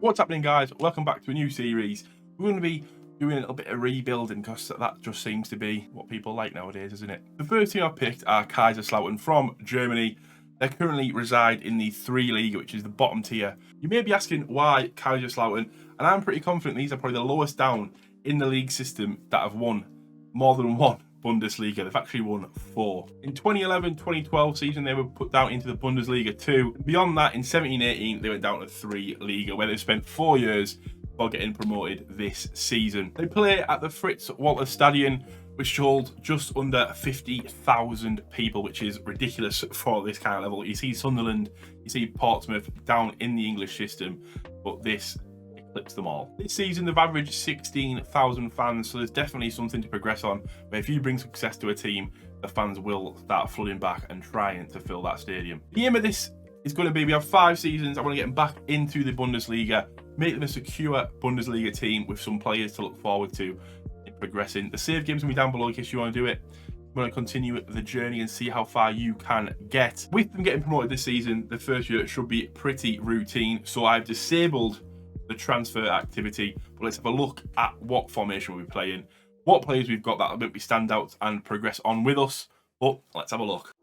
What's happening, guys? Welcome back to a new series. We're going to be doing a little bit of rebuilding because that just seems to be what people like nowadays, isn't it? The first team I've picked are Kaiserslautern from Germany. They currently reside in the 3 League, which is the bottom tier. You may be asking why Kaiserslautern, and I'm pretty confident these are probably the lowest down in the league system that have won more than one Bundesliga. They've actually won 4. In 2011-2012 season, they were put down into the Bundesliga 2. Beyond that, in 17-18, they went down to 3 Liga, where they've spent 4 years before getting promoted this season. They play at the Fritz Walter Stadion, which holds just under 50,000 people, which is ridiculous for this kind of level. You see Sunderland, you see Portsmouth down in the English system, but this eclipses them all. This season, they've averaged 16,000 fans, so there's definitely something to progress on. But if you bring success to a team, the fans will start flooding back and trying to fill that stadium. The aim of this is going to be, we have 5 seasons. I want to get them back into the Bundesliga, make them a secure Bundesliga team with some players to look forward to in progressing. The save games will be down below in case you want to do it. I'm going to continue the journey and see how far you can get. With them getting promoted this season, the first year should be pretty routine, so I've disabled the transfer activity. But let's have a look at what formation we'll be playing, what players we've got that will be standouts and progress on with us. But let's have a look.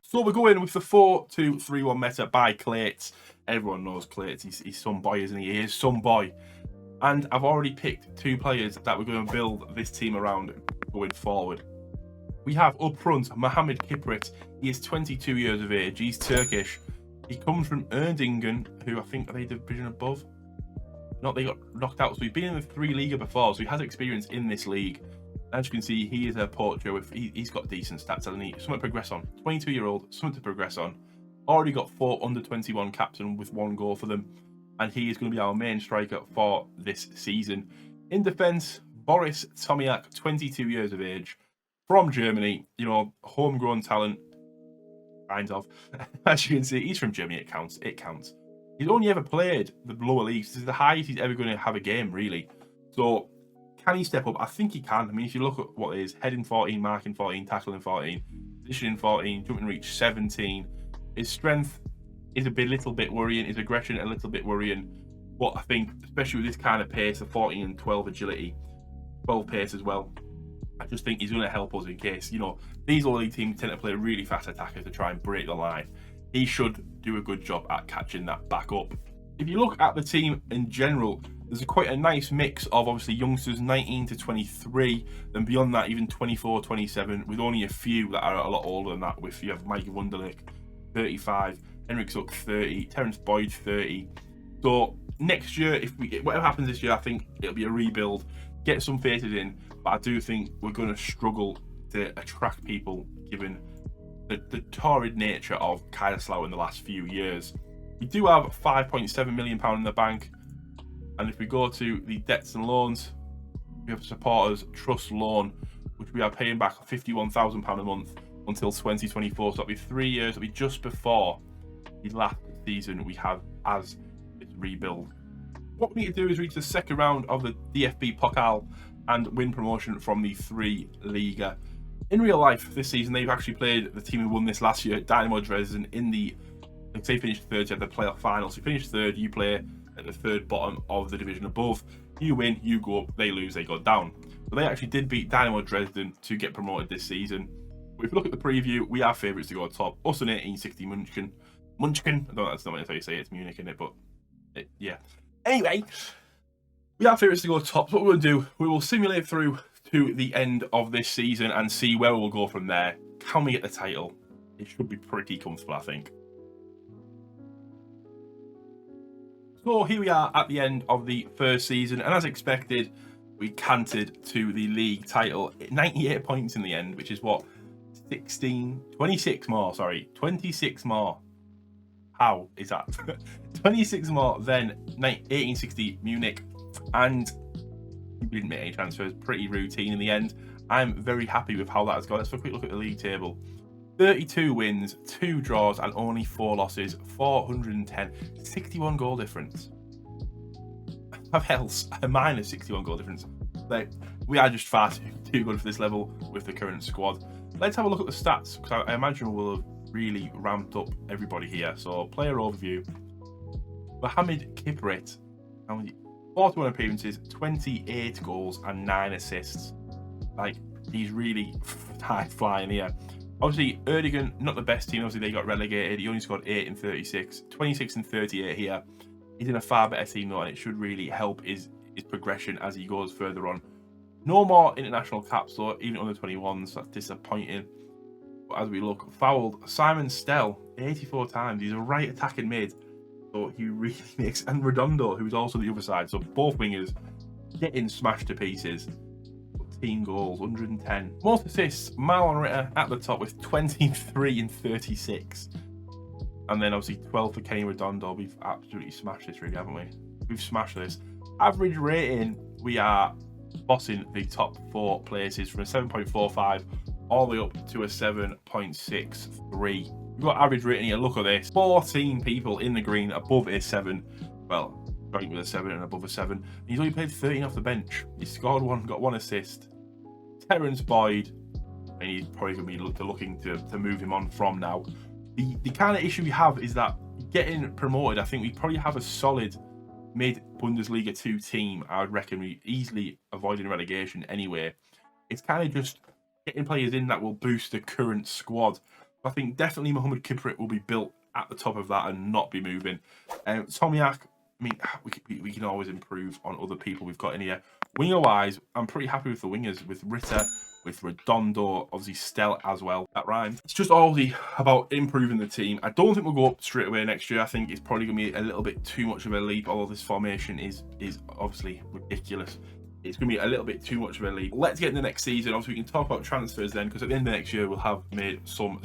So we're going with the 4-2-3-1 meta by Clates. Everyone knows Clates. He's some boy, isn't he? He is some boy. And I've already picked 2 players that we're going to build this team around going forward. We have up front Mohamed Kiprit. He is 22 years of age. He's Turkish. He comes from Erdingen, who I think are they division above? Not, they got knocked out. So he's been in the 3 Liga before, so he has experience in this league. As you can see, he is a poacher. He's got decent stats, hasn't he? Something to progress on. 22-year-old, something to progress on. Already got 4 under-21 caps and with 1 goal for them. And he is going to be our main striker for this season. In defence, Boris Tomiak, 22 years of age, from Germany. You know, homegrown talent, kind of. As you can see, he's from Germany. It counts. It counts. He's only ever played the lower leagues. This is the highest he's ever going to have a game, really. So, can he step up? I think he can. I mean, if you look at what it is, heading 14, marking 14, tackling 14, positioning 14, jumping reach 17. His strength is a little bit worrying. His aggression a little bit worrying. But I think, especially with this kind of pace, the 14 and 12 agility, 12 pace as well, I just think he's going to help us in case, you know, these lower league teams tend to play really fast attackers to try and break the line. He should do a good job at catching that back up. If you look at the team in general, there's quite a nice mix of obviously youngsters 19 to 23, then beyond that even 24, 27, with only a few that are a lot older than that. With you have Mike Wunderlich, 35, Henrik Zuck, 30, Terence Boyd, 30. So next year, whatever happens this year, I think it'll be a rebuild, get some faces in, but I do think we're going to struggle to attract people given the torrid nature of Kaiserslautern in the last few years. We do have £5.7 million in the bank. And if we go to the debts and loans, we have supporters trust loan, which we are paying back £51,000 a month until 2024. So that'll be 3 years. That'll be just before the last season we have as this rebuild. What we need to do is reach the second round of the DFB Pokal and win promotion from the 3 Liga. In real life, this season, they've actually played the team who won this last year, Dynamo Dresden, in the, like they finished third, you had the playoff final. So you finish third, you play at the 3rd bottom of the division above. You win, you go up, they lose, they go down. But they actually did beat Dynamo Dresden to get promoted this season. But if you look at the preview, we are favourites to go top. Us and 1860 Munchen. I don't know, that's not how you say it, it's Munich in it, but yeah. Anyway, we are favourites to go top. So what we're going to do, we will simulate through to the end of this season and see where we'll go from there. Can we get the title? It should be pretty comfortable, I think. So here we are at the end of the first season, and as expected, we cantered to the league title. 98 points in the end, which is what? 26 more. How is that? 26 more than 1860 Munich, and we didn't make any transfers. Pretty routine in the end. I'm very happy with how that has gone. Let's have a quick look at the league table. 32 wins, 2 draws, and only 4 losses. 410, 61 goal difference. Of else, a minus 61 goal difference. Like, We are just far too good for this level with the current squad. Let's have a look at the stats, because I imagine we'll have really ramped up everybody here. So, player overview. Mohamed Kiprit, 41 appearances, 28 goals and 9 assists. Like, he's really high flying here. Obviously, Erdogan, not the best team. Obviously, they got relegated. He only scored 8 in 36, 26 and 38 here. He's in a far better team though, and it should really help his progression as he goes further on. No more international caps though, even under 21s. That's disappointing. But as we look, fouled Simon Stell 84 times. He's a right attacking mid, so he really makes. And Redondo, who's also the other side. So both wingers getting smashed to pieces. team goals, 110. Most assists, Marlon Ritter at the top with 23 and 36. And then obviously 12 for Kenny Redondo. We've absolutely smashed this really, haven't we? We've smashed this. Average rating, we are bossing the top 4 places from a 7.45 all the way up to a 7.63. We've got average rating here, look at this. 14 people in the green above a 7. Well, joint with a 7 and above a 7. He's only played 13 off the bench. He scored 1, got 1 assist. Terence Boyd, and he's probably going to be looking to move him on from now. The kind of issue we have is that getting promoted, I think we probably have a solid mid-Bundesliga 2 team. I would reckon we easily avoiding relegation anyway. It's kind of just getting players in that will boost the current squad. I think definitely Mohamed Kiprit will be built at the top of that and not be moving. Tomiak, I mean, we can always improve on other people we've got in here. Winger-wise, I'm pretty happy with the wingers, with Ritter, with Redondo, obviously Stell as well. That rhymes. It's just obviously about improving the team. I don't think we'll go up straight away next year. I think it's probably going to be a little bit too much of a leap, although this formation is obviously ridiculous. It's going to be a little bit too much of a leap. Let's get in the next season. Obviously, we can talk about transfers then, because at the end of next year, we'll have made some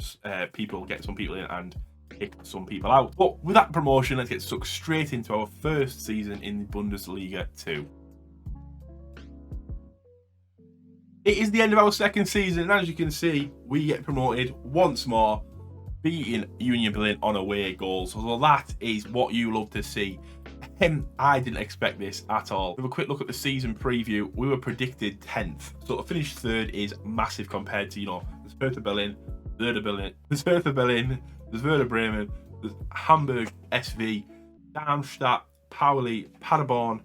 get some people in and kick some people out. But with that promotion, let's get stuck straight into our first season in the Bundesliga 2. It is the end of our second season, and as you can see, we get promoted once more, beating Union Berlin on away goals. So that is what you love to see. I didn't expect this at all. With a quick look at the season preview, we were predicted 10th. So to finish 3rd is massive compared to, there's Hertha Berlin, there's Hertha Berlin, there's Werder Bremen, there's Hamburg SV, Darmstadt, Pauli, Paderborn,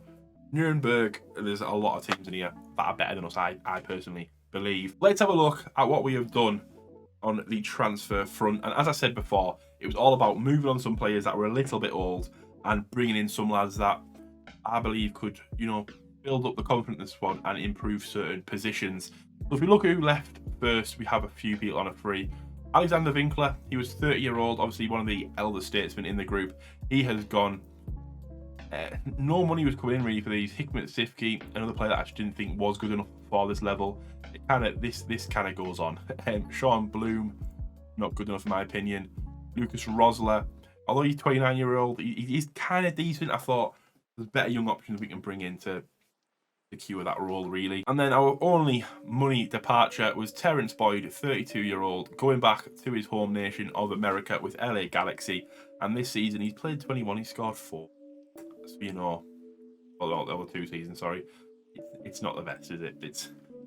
Nuremberg. There's a lot of teams in here that are better than us, I personally believe. Let's have a look at what we have done on the transfer front. And as I said before, it was all about moving on some players that were a little bit old and bringing in some lads that I believe could, build up the confidence of the squad and improve certain positions. So if we look at who left first, we have a few people on a free. Alexander Winkler, he was 30-year-old, obviously one of the elder statesmen in the group. He has gone. No money was coming in really for these. Hikmet Sifki, another player that I didn't think was good enough for this level. This kind of goes on. Sean Bloom, not good enough in my opinion. Lucas Rosler, although he's 29-year-old, he's kind of decent. I thought there's better young options we can bring in to secure that role really. And then our only money departure was Terence Boyd, 32-year-old, going back to his home nation of America with LA Galaxy. And this season he's played 21, he scored 4. So well, the other 2 seasons, sorry. It's not the best, is it?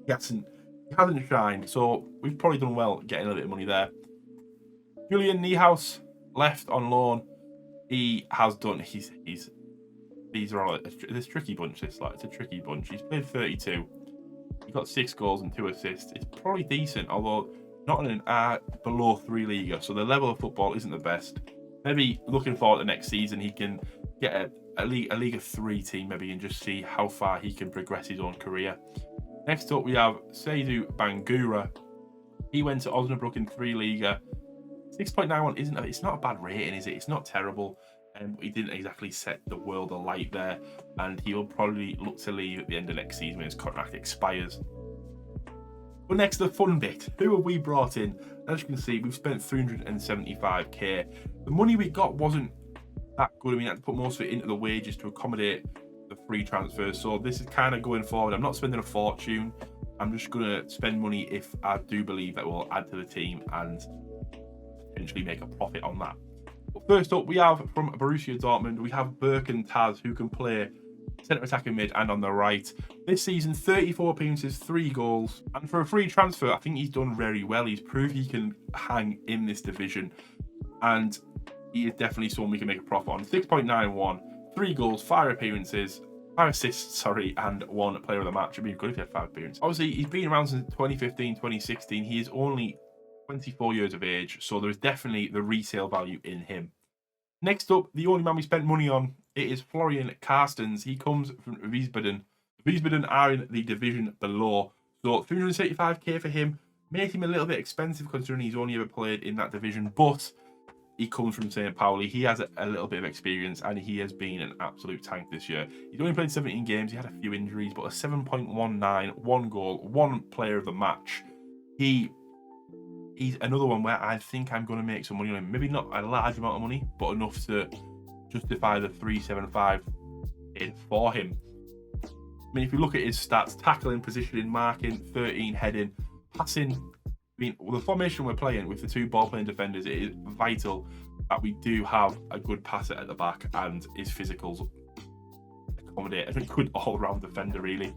He hasn't shined, so we've probably done well getting a little bit of money there. Julian Niehaus left on loan. He has done. These are all this tricky bunch. It's a tricky bunch. He's played 32. He got 6 goals and 2 assists. It's probably decent, although not in an below 3 Liga. So the level of football isn't the best. Maybe looking forward to next season, he can get a Liga 3 team maybe and just see how far he can progress his own career. Next up, we have Seydou Bangura. He went to Osnabrück in 3 Liga. 6.91 it's not a bad rating, is it? It's not terrible. He didn't exactly set the world alight there, and he will probably look to leave at the end of next season when his contract expires. But next, the fun bit. Who have we brought in? As you can see, we've spent 375k. The money we got wasn't that good. I mean, I had to put most of it into the wages to accommodate the free transfers. So this is kind of going forward. I'm not spending a fortune. I'm just going to spend money if I do believe that will add to the team and potentially make a profit on that. But first up, we have from Borussia Dortmund, we have Burke and Taz, who can play centre attacking mid, and on the right. This season, 34 appearances, 3 goals. And for a free transfer, I think he's done very well. He's proved he can hang in this division. And he is definitely someone we can make a profit on. 6.91, 3 goals, 5 appearances, 5 assists, and 1 player of the match. It'd be good if he had 5 appearances. Obviously, he's been around since 2015, 2016. He is only 24 years of age, so there is definitely the resale value in him. Next up, the only man we spent money on, it is Florian Carstens. He comes from Wiesbaden. Wiesbaden are in the division below, so 375k for him made him a little bit expensive considering he's only ever played in that division, but he comes from St. Pauli. He has a little bit of experience, and he has been an absolute tank this year. He's only played 17 games. He had a few injuries, but a 7.19, 1 goal, 1 player of the match. He's another one where I think I'm going to make some money on him. Maybe not a large amount of money, but enough to justify the 375 in for him. I mean, if you look at his stats, tackling, positioning, marking, 13 heading, passing. I mean, with the formation we're playing with the 2 ball-playing defenders, it is vital that we do have a good passer at the back, and his physicals accommodate a good all-round defender, really.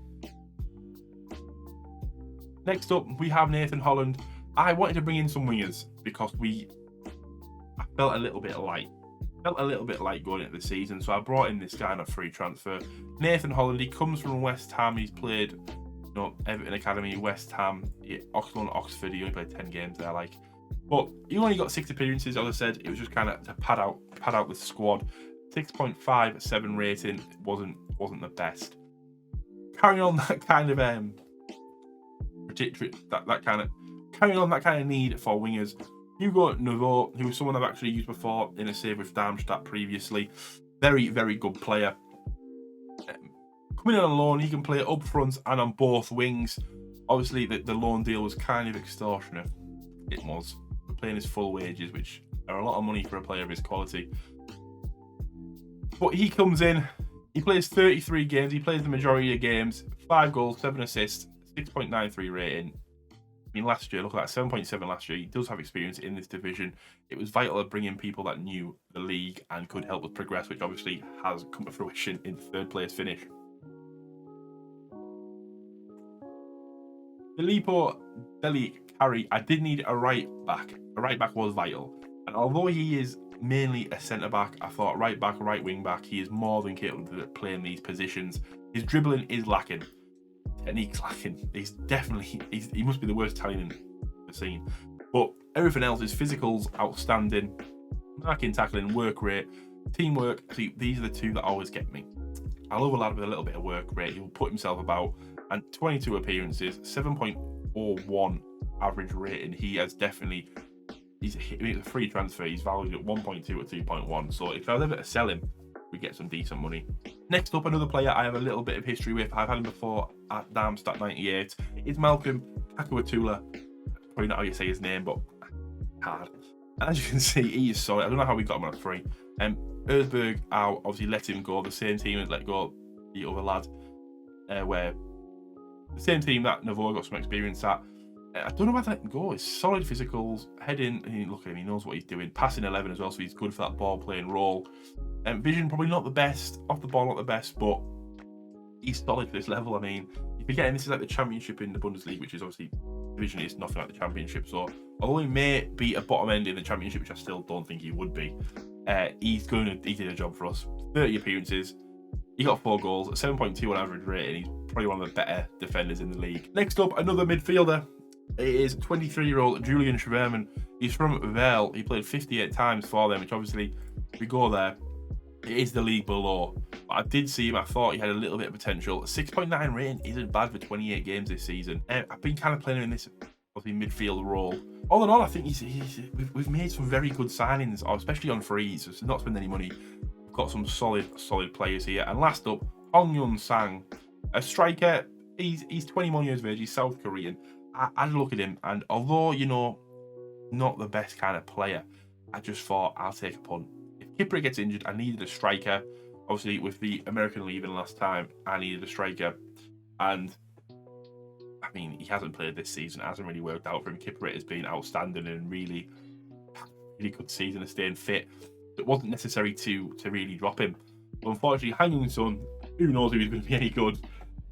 Next up, we have Nathan Holland. I wanted to bring in some wingers because I felt a little bit light. Going into the season, so I brought in this guy on a free transfer. Nathan Holland, he comes from West Ham. He's played, Everton Academy, West Ham, Oxford. He only played 10 games there, but he only got 6 appearances. As I said, it was just kind of to pad out the squad. 6.57 rating wasn't the best. Carrying on that kind of carrying on that kind of need for wingers. Hugo Nouveau, who is someone I've actually used before in a save with Darmstadt previously. Very, very good player. Coming in on loan, he can play up front and on both wings. Obviously, the loan deal was kind of extortionate. It was. We're paying his full wages, which are a lot of money for a player of his quality. But he comes in, he plays 33 games, he plays the majority of games, 5 goals, 7 assists, 6.93 rating. I mean, last year, look at that, 7.7 last year. He does have experience in this division. It was vital to bring in people that knew the league and could help us progress, which obviously has come to fruition in 3rd place finish. Filippo Deli Carry, I did need a right back. A right back was vital. And although he is mainly a centre back, I thought right back, right wing back, he is more than capable of playing these positions. His dribbling is lacking. Technique's lacking. He must be the worst Italian in the scene. But everything else, his physical's outstanding. Marking, tackling, work rate, teamwork. See, these are the 2 that always get me. I love a lad with a little bit of work rate. He will put himself about, and 22 appearances, 7.01 average rating. He has definitely, he's a free transfer. He's valued at 1.2 or 2.1. So if I was ever to sell him, we get some decent money. Next up, another player I have a little bit of history with. I've had him before at Darmstadt 98. It's Malcolm Kakuatula. Probably not how you say his name, but hard. And as you can see, he is solid. I don't know how we got him on a free. Erzberg obviously let him go. The same team that let go the other lad, where the same team that Nouveau got some experience at. I don't know why they let him go. It's solid physicals, heading. Look at him, he knows what he's doing. Passing 11 as well, so he's good for that ball playing role. Vision probably not the best, off the ball not the best, but he's solid for this level. I mean, you're forgetting this is like the championship in the Bundesliga, which is obviously division is nothing like the championship. So although he may be a bottom end in the championship, which I still don't think he would be, he did a job for us. 30 appearances, he got 4 goals, 7.2 on average rating. He's probably one of the better defenders in the league. Next up, another midfielder. It is 23-year-old Julian Schwerman. He's from Werl. He played 58 times for them, which obviously, if we go there, it is the league below. But I did see him. I thought he had a little bit of potential. 6.9 rating isn't bad for 28 games this season. I've been kind of playing him in this obviously midfield role. All in all, I think we've made some very good signings, especially on frees. So not spend any money. We've got some solid players here. And last up, Hong Yun Sang, a striker. He's 21 years of age. He's South Korean. I look at him, and although not the best kind of player, I just thought I'll take a punt. If Kipper gets injured, I needed a striker. Obviously, with the American leaving last time, I needed a striker. And, I mean, he hasn't played this season. It hasn't really worked out for him. Kipper has been outstanding and really good season of staying fit. It wasn't necessary to really drop him. But unfortunately, Hang Yun Sun, Who knows if he's going to be any good?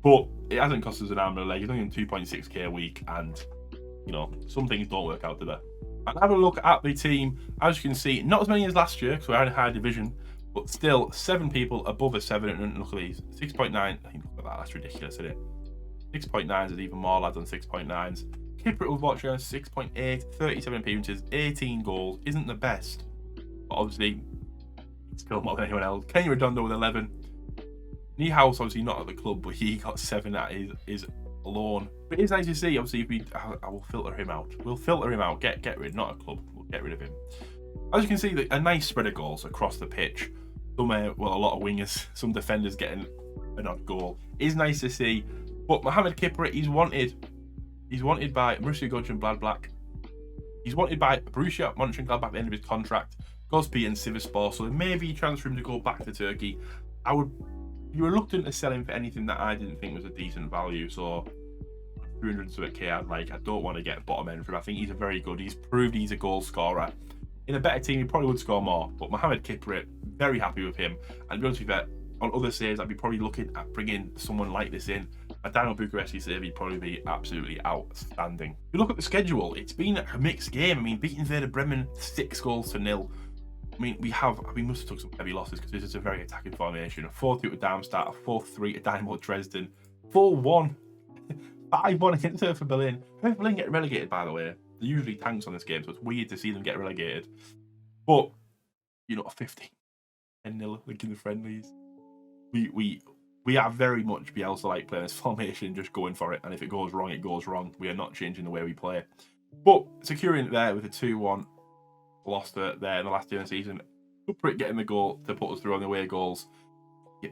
But it hasn't cost us an arm and a leg. He's only on 2.6k a week, and you know, some things don't work out, do they? And have a look at the team. As you can see, not as many as last year because we're in a high division, but still 7 people above a 7. And look at these 6.9. I think look at that. That's ridiculous, isn't it? 6.9s is even more lads on 6.9s. Kipper with watching on 6.8, 37 appearances, 18 goals. Isn't the best, but obviously still more than anyone else. Kenya Redondo with 11. Niehaus obviously not at the club, but he got 7 at his loan. But it's nice to see. Obviously, I will filter him out. We'll filter him out. Get rid, not a club. We'll get rid of him. As you can see, a nice spread of goals across the pitch. Some, well, a lot of wingers, some defenders getting an odd goal. It's nice to see. But Mohamed Kipper, he's wanted. He's wanted by Borussia Mönchengladbach. He's wanted by Borussia Mönchengladbach at the end of his contract. Gospi and Sivasspor. So maybe transfer him to go back to Turkey. I would be reluctant to sell him for anything that I didn't think was a decent value. So 300k, I don't want to get bottom end for him. I think he's a very good. He's proved he's a goal scorer. In a better team, he probably would score more. But Mohamed Kipper, very happy with him. And to be honest with you, on other saves, I'd be probably looking at bringing someone like this in. A Daniel Bucharesti save, he'd probably be absolutely outstanding. If you look at the schedule, it's been a mixed game. I mean, beating Werder Bremen 6-0. I mean, we must have took some heavy losses because this is a very attacking formation. A 4-2 to Darmstadt, a 4-3 to Dynamo Dresden, 4-1, 5-1 against Hertha Berlin. Hertha Berlin get relegated, by the way. They're usually tanks on this game, so it's weird to see them get relegated. But, you know, 15-0 like in the friendlies. We are very much Bielsa-like playing this formation, just going for it. And if it goes wrong, it goes wrong. We are not changing the way we play. But securing it there with a 2-1 loss there in the last year of the season. Good getting the goal to put us through on the away goals. Yeah,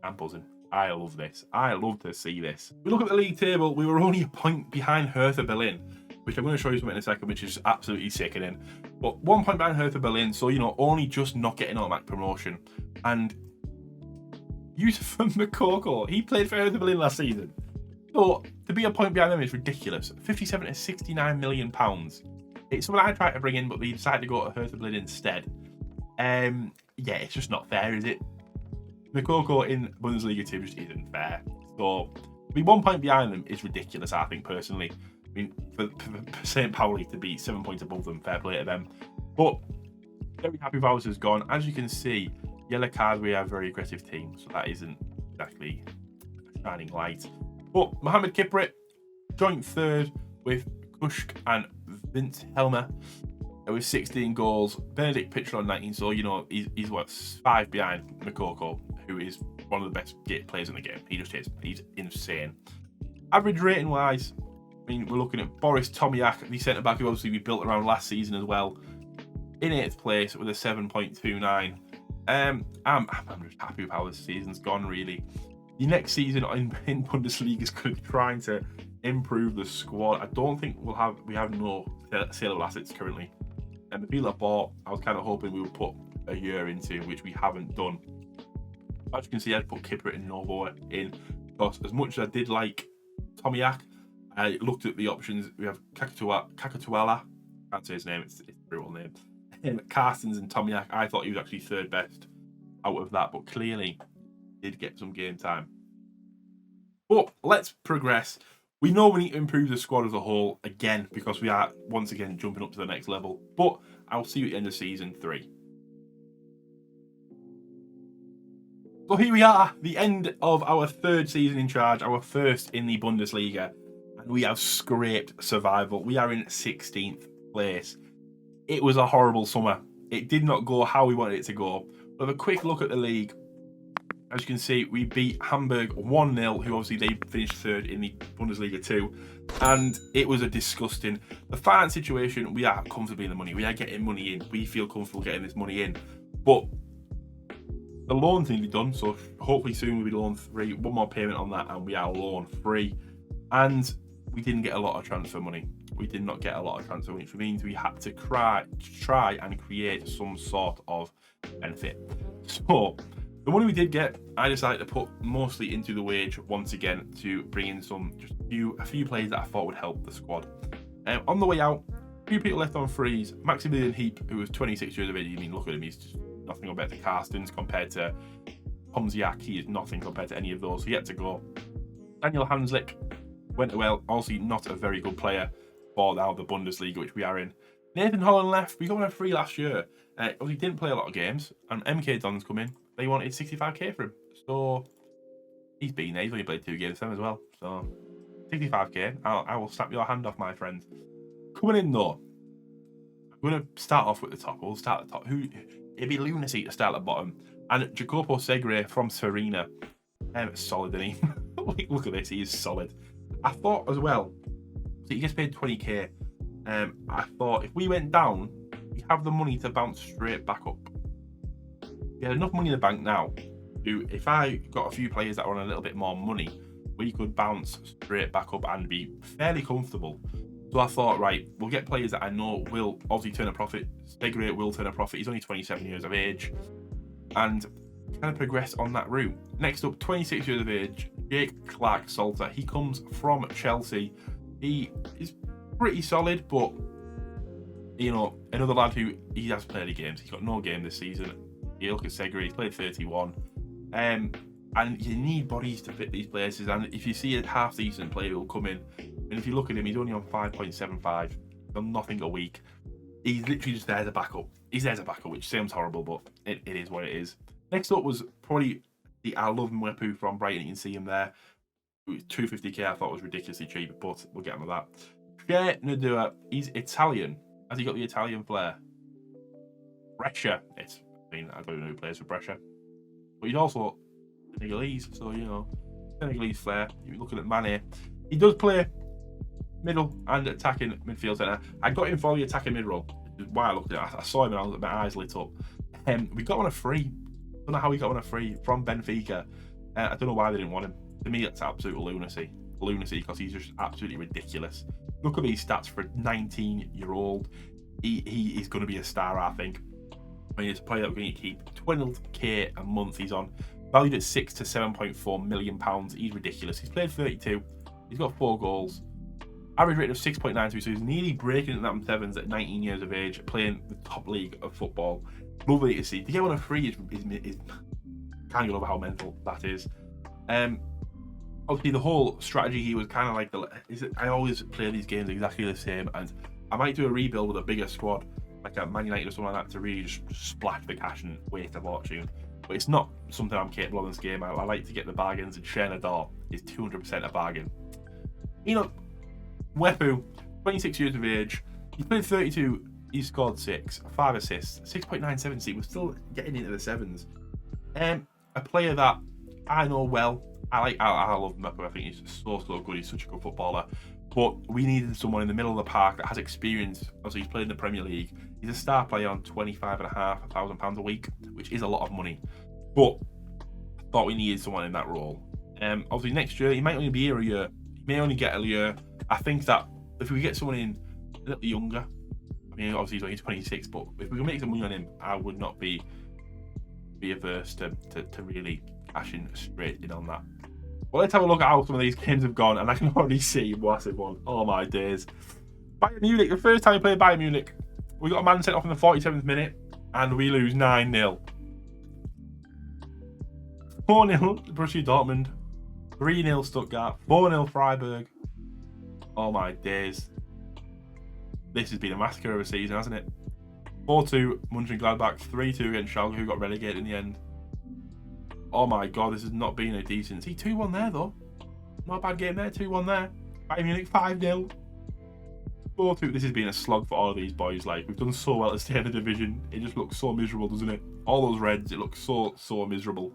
I'm buzzing. I love this. I love to see this. We look at the league table. We were only a point behind Hertha Berlin, which I'm going to show you something in a second, which is absolutely sickening. But 1 point behind Hertha Berlin, so, you know, only just not getting automatic promotion. And Yusuf Makoko, he played for Hertha Berlin last season. So to be a point behind them is ridiculous. 57 to 69 million pounds. It's something I tried to bring in, but they decided to go to Hertha Berlin instead. Yeah, it's just not fair, is it? Makoko in Bundesliga 2 just isn't fair. So to be 1 point behind them is ridiculous, I think, personally. I mean, for St. Pauli to be 7 points above them, fair play to them. But very happy Vowers has gone. As you can see, yellow card, we have a very aggressive team, so that isn't exactly a shining light. But Mohamed Kipper, joint third with Kushk and Vince Helmer with 16 goals. Benedict Pitcher on 19, so, you know, he's what, 5 behind Makoko, who is one of the best players in the game. He just is. He's insane. Average rating wise, I mean, we're looking at Boris Tomiak, the centre back who obviously we built around last season as well, in 8th place with a 7.29. I'm just happy with how this season's gone, really. The next season in Bundesliga is going to be trying to improve the squad. I don't think we have no saleable assets currently. And the people I bought, I was kind of hoping we would put a year into, which we haven't done. As you can see, I'd put Kipper and Novo in, because as much as I did like Tomiak, I looked at the options. We have Kakatuala, can't say his name, it's a brutal name. Carstens and Tomiak, I thought he was actually third best out of that, but clearly did get some game time. But let's progress. We know we need to improve the squad as a whole again, because we are once again jumping up to the next level. But I'll see you at the end of season 3. So here we are, the end of our 3rd season in charge, our first in the Bundesliga, and we have scraped survival. We are in 16th place. It was a horrible summer. It did not go how we wanted it to go. But a quick look at the league. As you can see, we beat Hamburg 1-0, who obviously they finished 3rd in the Bundesliga 2. And it was a disgusting. The finance situation, we are comfortably in the money. We are getting money in. We feel comfortable getting this money in. But the loan's nearly done, so hopefully soon we'll be loan free. One more payment on that, and we are loan free. And we didn't get a lot of transfer money. We did not get a lot of transfer, which means we had to try and create some sort of benefit. So the money we did get, I decided to put mostly into the wage once again to bring in a few players that I thought would help the squad. On the way out, a few people left on frees. Maximilian Heap, who was 26 years of age. I mean, look at him, he's just nothing compared to Carstens, compared to Pomziak, he is nothing compared to any of those. He had to go. Daniel Hanslik went well. Also, not a very good player for now the Bundesliga, which we are in. Nathan Holland left. We got him a free last year. He didn't play a lot of games. And MK Don's come in. They wanted 65k for him. So he's been there. He's only played 2 games for them as well. So 65k. I will snap your hand off, my friend. Coming in though, I'm going to start off with the top. We'll start at the top. It'd be lunacy to start at the bottom. And Jacopo Segre from Serena. Solid, isn't he? Look at this. He is solid. I thought as well, so he gets paid 20k. I thought if we went down, we have the money to bounce straight back up. We had enough money in the bank now. If I got a few players that were on a little bit more money, we could bounce straight back up and be fairly comfortable. So I thought, right, we'll get players that I know will obviously turn a profit. Segre will turn a profit. He's only 27 years of age. And kind of progress on that route. Next up, 26 years of age, Jake Clark-Salter. He comes from Chelsea. He is pretty solid, but, you know, another lad who he has played any games. He's got no game this season. You look at Segre, he's played 31. And you need bodies to fit these places. And if you see a half-decent player who will come in, and if you look at him, he's only on 5.75, on nothing a week. He's literally just there as a backup. He's there as a backup, which sounds horrible, but it is what it is. Next up was probably I love Mwepu from Brighton. You can see him there. 250k I thought was ridiculously cheap, but we'll get on with that. Pierre Nadua, he's Italian. Has he got the Italian flair? Brescia. I don't know who plays for Brescia. But he's also Senegalese, so, you know, Senegalese flair. You're looking at Mane. He does play middle and attacking midfield centre. I got him for the attacking mid role. Why I looked at it, I saw him and my eyes lit up. We got on a free. I don't know how we got on a free from Benfica. I don't know why they didn't want him. To me, that's absolute lunacy. Lunacy, because he's just absolutely ridiculous. Look at these stats for a 19-year-old. He is going to be a star, I think. I mean, it's a player that we're going to keep. 12k a month he's on. Valued at 6 to 7.4 million pounds. He's ridiculous. He's played 32. He's got 4 goals. Average rating of 6.92, so he's nearly breaking into that sevens at 19 years of age, playing the top league of football. Lovely to see. To get one of free is can't get over how mental that is. Obviously, the whole strategy here was kind of like I always play these games exactly the same, and I might do a rebuild with a bigger squad, like a Man United or something like that, to really just splash the cash and waste a fortune. But it's not something I'm capable of in this game. I like to get the bargains, and Chernador is 200% a bargain. You know, Mwepu, 26 years of age. He's played 32. He's scored 6, 5 assists, 6.97 seat. We're still getting into the sevens. A player that I know well. I love Mwepu. I think he's so good. He's such a good footballer. But we needed someone in the middle of the park that has experience. Also, he's played in the Premier League. He's a star player on £25,500 a week, which is a lot of money. But I thought we needed someone in that role. Obviously, next year, he might only be here a year. He may only get a year. I think that if we get someone in a little younger, I mean, obviously he's only 26, but if we can make some money on him, I would not be averse to really cashing straight in on that. Well, let's have a look at how some of these games have gone, and I can already see a massive one. Oh my days. Bayern Munich, the first time we played Bayern Munich, we got a man sent off in the 47th minute, and we lose 9-0. 4-0 Borussia Dortmund, 3-0 Stuttgart, 4-0 Freiburg. Oh my days. This has been a massacre of a season, hasn't it? 4-2 Mönchengladbach, 3-2 against Schalke, who got relegated in the end. Oh my god, this has not been a decent. See, 2-1 there though. Not a bad game there, 2-1 there. Bayern Munich 5-0. 4-2. This has been a slog for all of these boys. Like, we've done so well to stay in the division. It just looks so miserable, doesn't it? All those reds, it looks so miserable.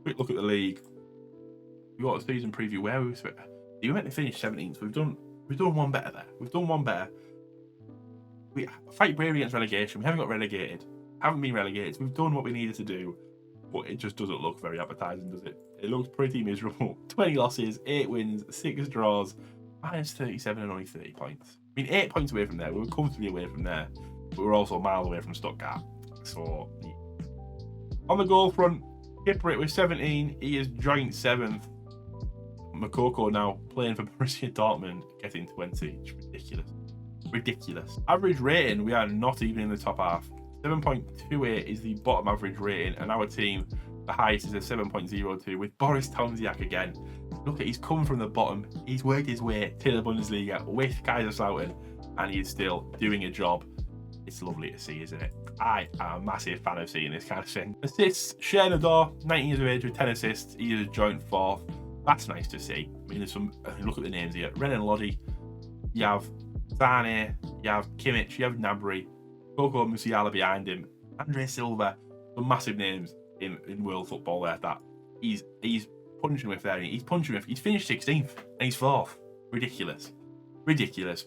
Quick look at the league. We got a season preview where we meant to finish 17th. We've done one better there. We've done one better. We fight brave against relegation. We haven't got relegated. Haven't been relegated. We've done what we needed to do, but it just doesn't look very appetizing, does it? It looks pretty miserable. 20 losses, 8 wins, 6 draws, minus 37 and only 30 points. I mean, 8 points away from there. We were comfortably away from there, but we were also miles away from Stuttgart. So, yeah. On the goal front, Kiprit with 17. He is joint 7th. Makoko now playing for Borussia Dortmund, getting 20. It's ridiculous. Ridiculous. Average rating, we are not even in the top half. 7.28 is the bottom average rating, and our team The highest is a 7.02 with Boris Tomziak again. Look at, he's come from the bottom. He's worked his way to the Bundesliga with Kaiserslautern, and he's still doing a job. It's lovely to see, isn't it? I am a massive fan of seeing this kind of thing. Assists, Shane Adore, 19 years of age with 10 assists. He is a joint fourth. That's nice to see. I mean, there's some, look at the names here. Renan Lodi, you have Sane, you have Kimmich, you have Gnabry, Coco Musiala behind him, Andre Silva. Some massive names in world football there that he's punching with there. He's punching with. He's finished 16th and he's 4th. Ridiculous.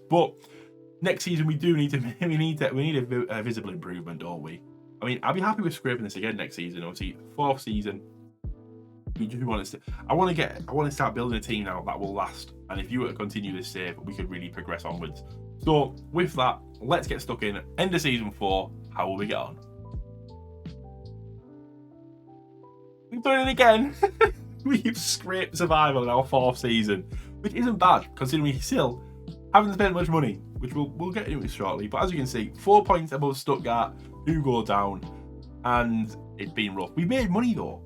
But next season we need a visible improvement, don't we? I mean, I'll be happy with scraping this again next season. Obviously, 4th season. We do want to. I want to start building a team now that will last. And if you were to continue this save, we could really progress onwards. So with that, let's get stuck in. End of season 4. How will we get on? We've done it again. We've scraped survival in our 4th season, which isn't bad considering we still haven't spent much money, which we'll get into shortly. But as you can see, 4 points above Stuttgart, who go down, and it's been rough. We've made money though.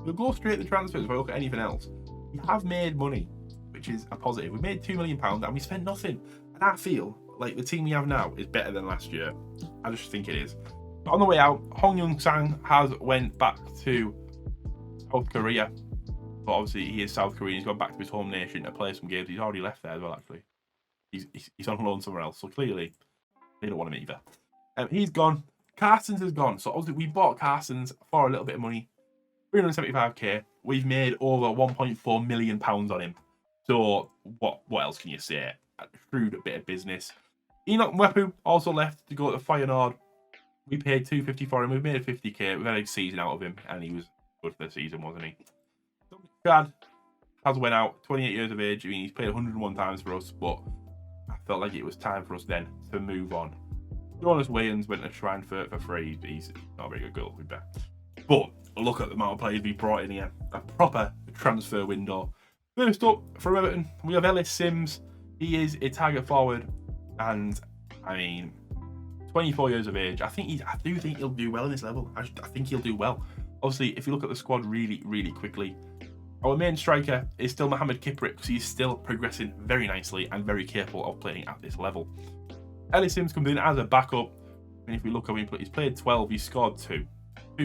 We'll go straight to transfers if I look at anything else. We have made money, which is a positive. We made £2 million and we spent nothing. And I feel like the team we have now is better than last year. I just think it is. But on the way out, Hong Young Sang has went back to South Korea. But obviously he is South Korean. He's gone back to his home nation to play some games. He's already left there as well, actually. He's on loan somewhere else. So clearly, they don't want him either. He's gone. Carstens has gone. So obviously we bought Carstens for a little bit of money. 375k. We've made over £1.4 million on him. So what else can you say? A shrewd bit of business. Enoch Mwepu also left to go to Feyenoord. We paid $250 for him. We've made 50k. We've had a season out of him, and he was good for the season, wasn't he? Chad has went out, 28 years of age. I mean, he's played 101 times for us, but I felt like it was time for us then to move on. Jonas Wayans went to Shrine for free. He's not a very good goal, we bet. But look at the amount of players we brought in here. A proper transfer window. First up, from Everton, we have Ellis Sims. He is a target forward, and I mean, 24 years of age. I do think he'll do well in this level. I think he'll do well. Obviously, if you look at the squad really, really quickly, our main striker is still Mohamed Kiprit because he's still progressing very nicely and very capable of playing at this level. Ellis Sims comes in as a backup, and if we look at him, he's played 12, he's scored 2,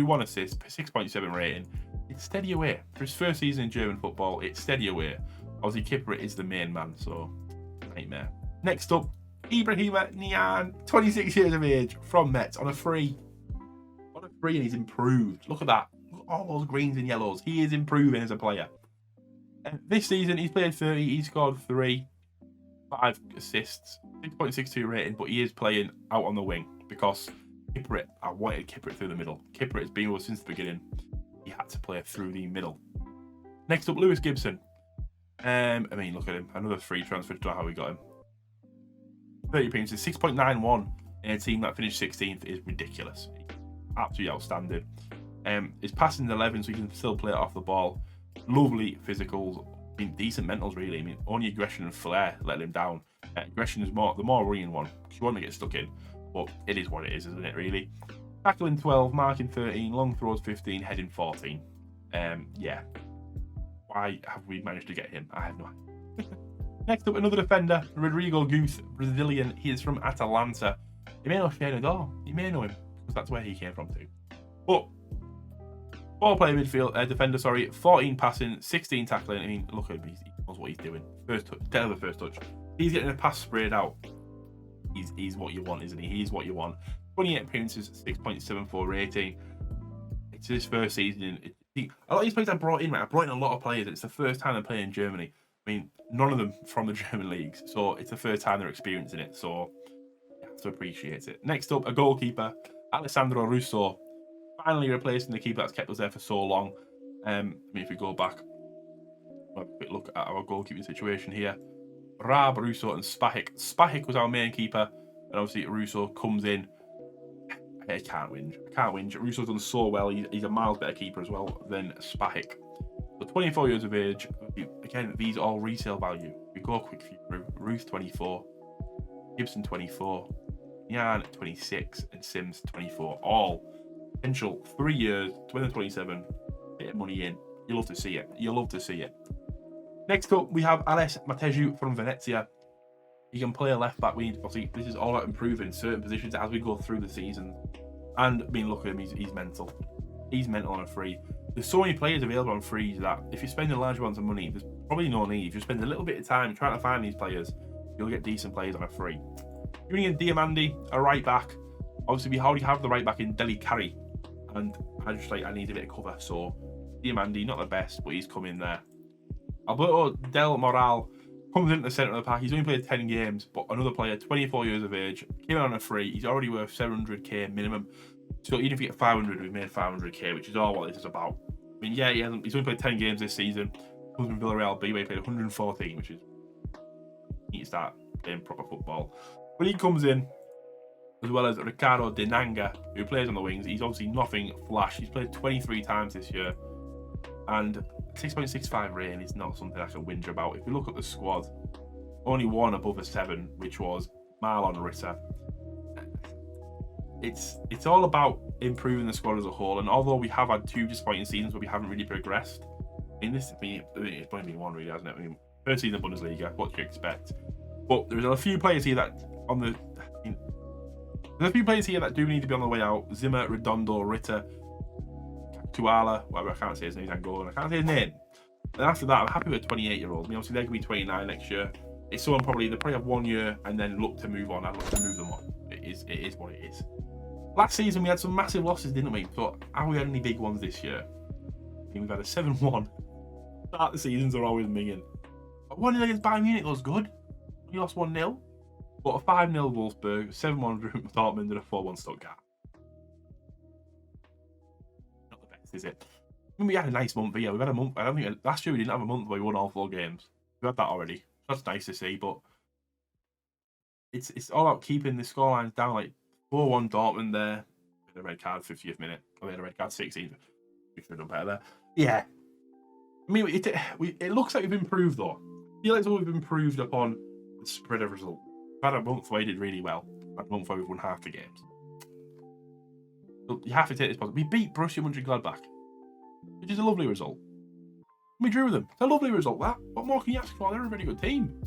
1 assists, 6.7 rating. It's steady away. For his first season in German football, it's steady away. Obviously, Kiprit is the main man, so nightmare. Next up, Ibrahima Nian, 26 years of age, from Metz on a free. On a free, and he's improved. Look at that. All those greens and yellows. He is improving as a player. This season, he's played 30. He's scored 3, 5 assists, 6.62 rating, but he is playing out on the wing because Kiprit, I wanted Kiprit through the middle. Kiprit has been with us since the beginning. He had to play through the middle. Next up, Lewis Gibson. I mean, look at him. Another free transfer. Don't know how we got him. 30 appearances, 6.91 in a team that finished 16th is ridiculous. Absolutely outstanding. His passing's 11, so he can still play it off the ball. Lovely physicals, I mean, decent mentals really. I mean, only aggression and flair let him down. Aggression is the more worrying one because you want to get stuck in, but it is what it is, isn't it? Really. Tackling 12, marking 13, long throws 15, heading 14. Yeah. Why have we managed to get him? I have no idea. Next up, another defender, Rodrigo Guth, Brazilian. He is from Atalanta. You may know Shane Adore. You may know him because that's where he came from too. But 4-player midfield defender, 14 passing, 16 tackling. I mean, look at him. He knows what he's doing. First touch, tell the first touch. He's getting a pass sprayed out. He's what you want, isn't he? He's what you want. 28 appearances, 6.74 rating. It's his first season. A lot of these players I brought in, I brought in a lot of players. It's the first time they're playing in Germany. I mean, none of them from the German leagues. So it's the first time they're experiencing it. So you have to appreciate it. Next up, a goalkeeper, Alessandro Russo. Finally replacing the keeper that's kept us there for so long. I mean, if we go back, have a quick look at our goalkeeping situation here. Raab, Russo, and Spahik. Spahik was our main keeper, and obviously Russo comes in. I can't whinge. Russo's done so well. He's a miles better keeper as well than Spahik. So 24 years of age. Again, these are all resale value. We go quick through. Ruth 24, Gibson 24, Jan 26, and Sims 24. All potential 3 years, 2027, bit of money in. You love to see it. You love to see it. Next up, we have Ales Mateju from Venezia. He can play a left back. Obviously, this is all about improving certain positions as we go through the season. And I mean, look at him. He's mental. He's mental on a free. There's so many players available on frees that if you're spending large amounts of money, there's probably no need. If you spend a little bit of time trying to find these players, you'll get decent players on a free. You're in Diamandi, a right back. Obviously, we already have the right back in Deli Carry, and I need a bit of cover. So Diamandi, not the best, but he's come in there. Alberto Del Moral comes into the centre of the pack. He's only played 10 games, but another player, 24 years of age, came in on a free. He's already worth 700k minimum. So even if you get 500, we've made 500k, which is all what this is about. I mean, yeah, he's only played 10 games this season. Comes from Villarreal B, where he played 114, which is you need to start playing proper football. But he comes in, as well as Ricardo De Nanga, who plays on the wings. He's obviously nothing flash. He's played 23 times this year, and 6.65 rating is not something I can whinge about. If you look at the squad, only one above a 7, which was Marlon Ritter. It's all about improving the squad as a whole, and although we have had 2 disappointing seasons where we haven't really progressed, in this, it's only been 1 really, hasn't it? I mean, first season in the Bundesliga, what do you expect? But there's a few players here that there's a few players here that do need to be on the way out. Zimmer, Redondo, Ritter, Tuala, whatever, I can't say his name, Angolan, I can't say his name. And after that, I'm happy with a 28-year-old. I mean, obviously, they're going to be 29 next year. It's someone they probably have 1 year and then look to move on. I'd look to move them on. It is what it is. Last season, we had some massive losses, didn't we? So, have we had any big ones this year? I mean, we've had a 7-1. Start the seasons are always minging. 1-0 against Bayern Munich was good. We lost 1-0. But a 5-0 Wolfsburg, 7-1 Dortmund, and a 4-1 Stuttgart. Not the best, is it? I mean, we had a nice month, but yeah, we've had a month. I don't think last year we didn't have a month where we won all 4 games. We had that already. That's nice to see, but it's all about keeping the scorelines down. Like 4-1 Dortmund there. A red card 50th minute. I mean, a red card 16th. We should have done better there. Yeah. I mean, it looks like we've improved though. I feel like we've improved upon the spread of results. We've had a month where we did really well. We've had a month where we've won half the games. So you have to take this positive. We beat Borussia Mönchengladbach, which is a lovely result. We drew them. It's a lovely result, that. What more can you ask for? They're a very good team.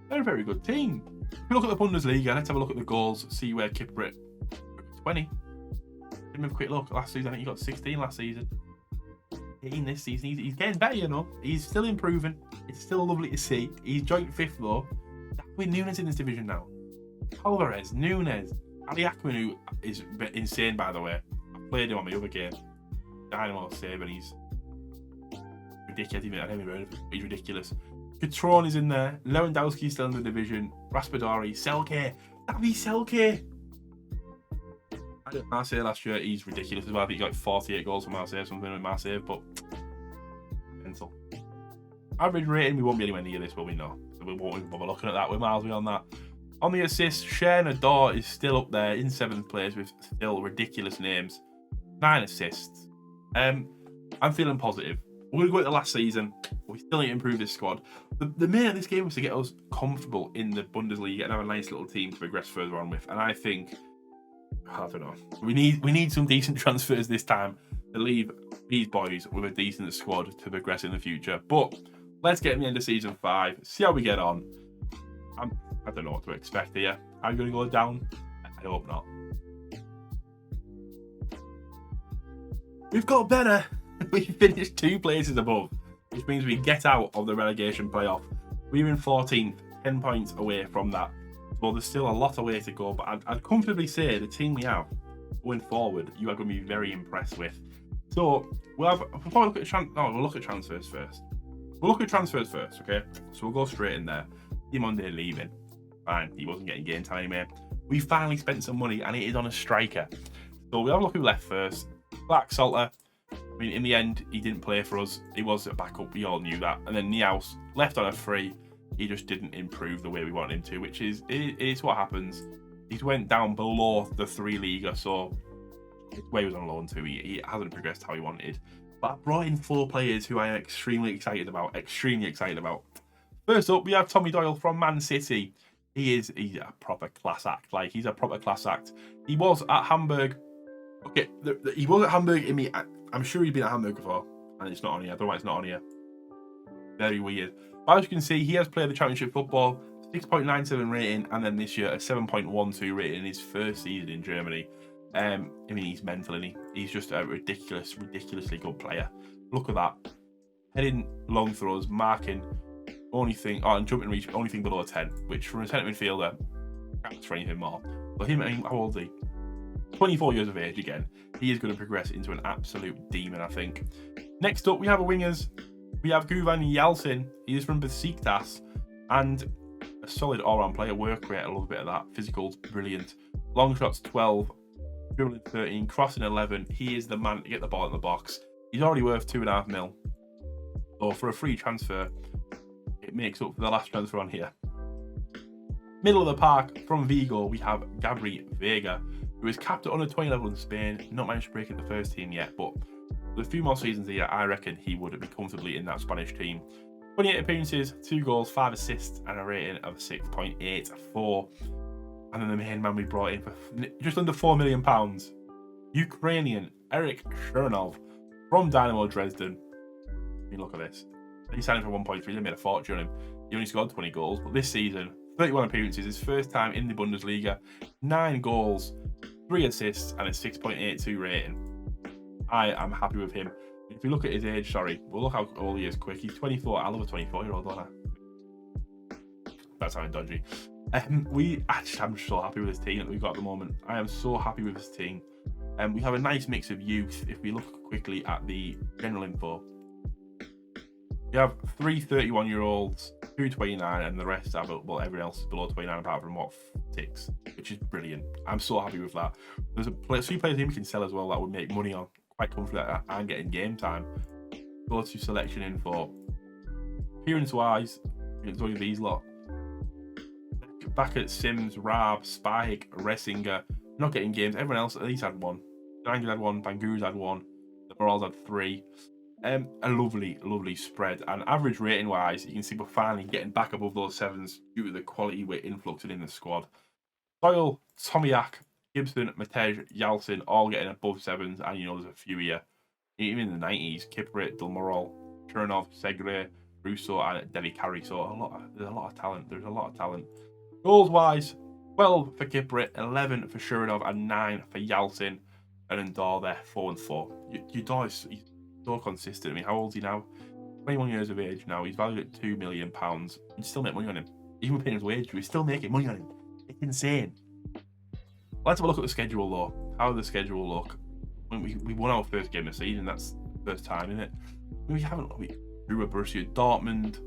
They're a very good team. If you look at the Bundesliga, let's have a look at the goals, see where Kiprit 20. Give him a quick look. Last season, I think he got 16 last season. 18 this season. He's getting better, you know. He's still improving. It's still lovely to see. He's joint 5th, though. With Nunes in this division now. Alvarez, Nunes, Ali Akman, who is insane, by the way. I played him on the other game. Dynamo save, and he's ridiculous. I haven't heard of him. He's ridiculous. Cutrone is in there. Lewandowski's still in the division. Raspadori, Selke. That'd be Selke. I did Marseille last year. He's ridiculous as well. I think he got 48 goals for Marseille, something with Marseille, but mental. Average rating, we won't be anywhere near this, will we? No. So we won't even bother looking at that. We're miles beyond that. On the assists, Cher Nador is still up there in 7th place with still ridiculous names. 9 assists. I'm feeling positive. We're going to go into last season. We still need to improve this squad. The main of this game was to get us comfortable in the Bundesliga and have a nice little team to progress further on with. And I think, I don't know, we need some decent transfers this time to leave these boys with a decent squad to progress in the future. But let's get in the end of season 5, see how we get on. I don't know what to expect here. I'm going to go down. I hope not. We've got better. We finished 2 places above, which means we get out of the relegation playoff. We're in 14th, 10 points away from that. So there's still a lot of way to go, but I'd comfortably say the team we have going forward, you are going to be very impressed with. So we'll look at transfers first. We'll look at transfers first, okay? So we'll go straight in there. Diamandi leaving. Fine, he wasn't getting game time anyway. We finally spent some money, and it is on a striker. So we'll have a look who left first. Black Salter. I mean, in the end, he didn't play for us. He was a backup. We all knew that. And then Niaus left on a free. He just didn't improve the way we wanted him to, which is what happens. He went down below the 3 Liga, so it's where he was on loan to. He hasn't progressed how he wanted. But I brought in 4 players who I am extremely excited about. First up, we have Tommy Doyle from Man City. He's a proper class act. Like, he's a proper class act. He was at Hamburg. Okay, he was at Hamburg. I'm sure he'd been at Hamburg before. And it's not on here. I don't know why it's not on here. Very weird. But as you can see, he has played the Championship football, 6.97 rating, and then this year a 7.12 rating in his first season in Germany. I mean, he's mental, isn't he? He's just a ridiculously good player. Look at that. Heading long throws, marking, and jumping reach, only thing below 10, which from a centre midfielder, can't for anything more. But him, how old is he? 24 years of age again. He is going to progress into an absolute demon, I think. Next up, we have a wingers. We have Guvan Yalcin. He is from Besiktas and a solid all-round player. Work rate, I love a bit of that. Physical's brilliant. Long shots 12, dribbling 13, crossing 11. He is the man to get the ball in the box. He's already worth 2.5 mil. So for a free transfer, it makes up for the last transfer on here. Middle of the park, from Vigo, we have Gabri Vega, who is capped at under 20 level in Spain. Not managed to break into the first team yet, but with a few more seasons here, I reckon he would be comfortably in that Spanish team. 28 appearances, 2 goals, 5 assists, and a rating of 6.84. And then the main man we brought in for just under £4 million, Ukrainian Eric Chernov from Dynamo Dresden. I mean, look at this. He signed him for 1.3. They made a fortune on him. He only scored 20 goals, but this season, 31 appearances, his first time in the Bundesliga, 9 goals, 3 assists, and a 6.82 rating. I am happy with him. If we look at his age, we'll look how old he is quick. He's 24. I love a 24-year-old, don't I? That sounded dodgy. I'm so happy with this team that we've got at the moment. I am so happy with this team. We have a nice mix of youth. If we look quickly at the general info, we have 3 31-year-olds, 2 29, and the rest have, well, everyone else is below 29 apart from 6, which is brilliant. I'm so happy with that. There's a few players here we can sell as well that would make money on quite comfortably and getting game time. Go to selection info. Appearance-wise, you can tell you these lot. Back at Sims, Raab, Spike, Ressinger, not getting games. Everyone else at least had 1. Nangers had 1, Bangu's had 1, the Morals had 3. A lovely spread. And average rating wise, you can see we're finally getting back above those 7s due to the quality we're influxing in the squad. Doyle, Tomiak, Gibson, Matej, Yalcin, all getting above 7s, and there's a few here. Even in the 90s, Kiprit, Dilmoral, Chernov, Segre, Russo, and Deli Carey. So there's a lot of talent. There's a lot of talent. Goals wise, 12 for Kiprit, 11 for Chernov, and 9 for Yalcin. And then Dor there, 4 and 4. Your Dor is so consistent. I mean, how old is he now? 21 years of age now. He's valued at £2 million. You still make money on him. Even paying his wage, we're still making money on him. It's insane. Let's have a look at the schedule though. How does the schedule look? When we won our first game of the season, that's the first time, isn't it? We drew a Borussia Dortmund,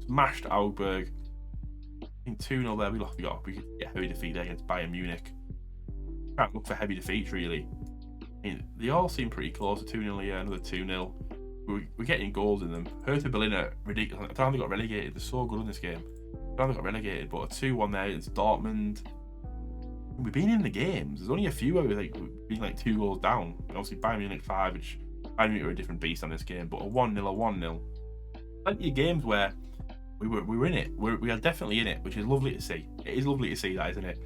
smashed Augsburg. I think 2-0 there. We could get a heavy defeat there against Bayern Munich. Can't look for heavy defeats really. I mean, they all seem pretty close. 2-0 here, another 2-0. We're getting goals in them. Hertha Berlin are ridiculous. I don't know they got relegated. They're so good in this game. I don't know they got relegated, but a 2-1 there against Dortmund. We've been in the games. There's only a few where we've been 2 goals down. Obviously, Bayern Munich 5, which Bayern Munich are a different beast on this game. But a 1-0. Plenty of games where we were in it. We are definitely in it, which is lovely to see. It is lovely to see that, isn't it?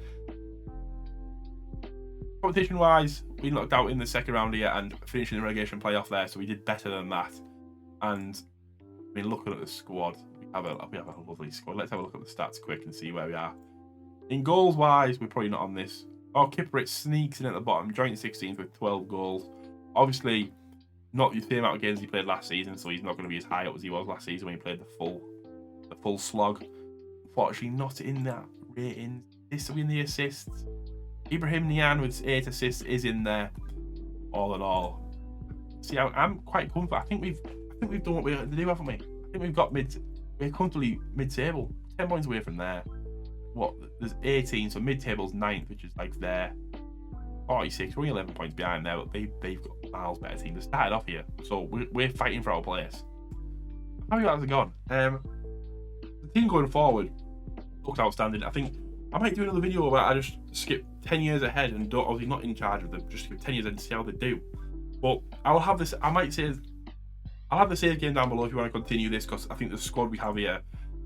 Competition-wise, we knocked out in the second round here and finishing the relegation playoff there, so we did better than that. And I mean, looking at the squad, we have a lovely squad. Let's have a look at the stats quick and see where we are. In goals-wise, we're probably not on this. Oh, Kiprit sneaks in at the bottom, joint 16th with 12 goals. Obviously, not the same amount of games he played last season, so he's not going to be as high up as he was last season when he played the full slog. Unfortunately, not in that rating. This will be in the assists. Ibrahim Nian with 8 assists is in there. All in all, see, I'm quite comfortable. I think we've done what we have to do, haven't we? I think we've got we're comfortably mid-table, 10 points away from there. There's 18, so mid-table's 9th, which is there. 46, we're only 11 points behind there, but they've got miles better team. They started off here, so we're fighting for our place. How has it gone? The team going forward looks outstanding. I think I might do another video where I just skip 10 years ahead and don't, obviously not in charge of them, just skip 10 years ahead and see how they do. But I'll have this, I'll have the save game down below if you want to continue this, because I think the squad we have here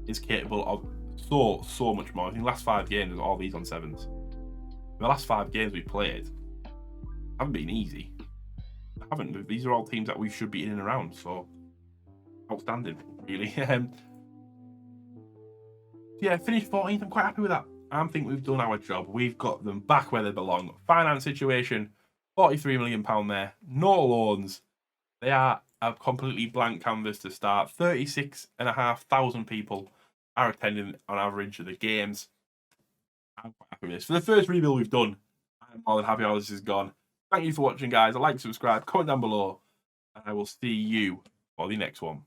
is capable of so much more. I think the last 5 games are all these on 7s. The last 5 games we played haven't been easy. They haven't. These are all teams that we should be in and around. So outstanding, really. Yeah, finished 14th. I'm quite happy with that. I think we've done our job. We've got them back where they belong. Finance situation, £43 million there. No loans. They are a completely blank canvas to start. 36,500 people are attending on average of the games. I'm quite happy with this. For the first rebuild we've done, I'm more than happy how this has gone. Thank you for watching, guys. Like, subscribe, comment down below, and I will see you for the next one.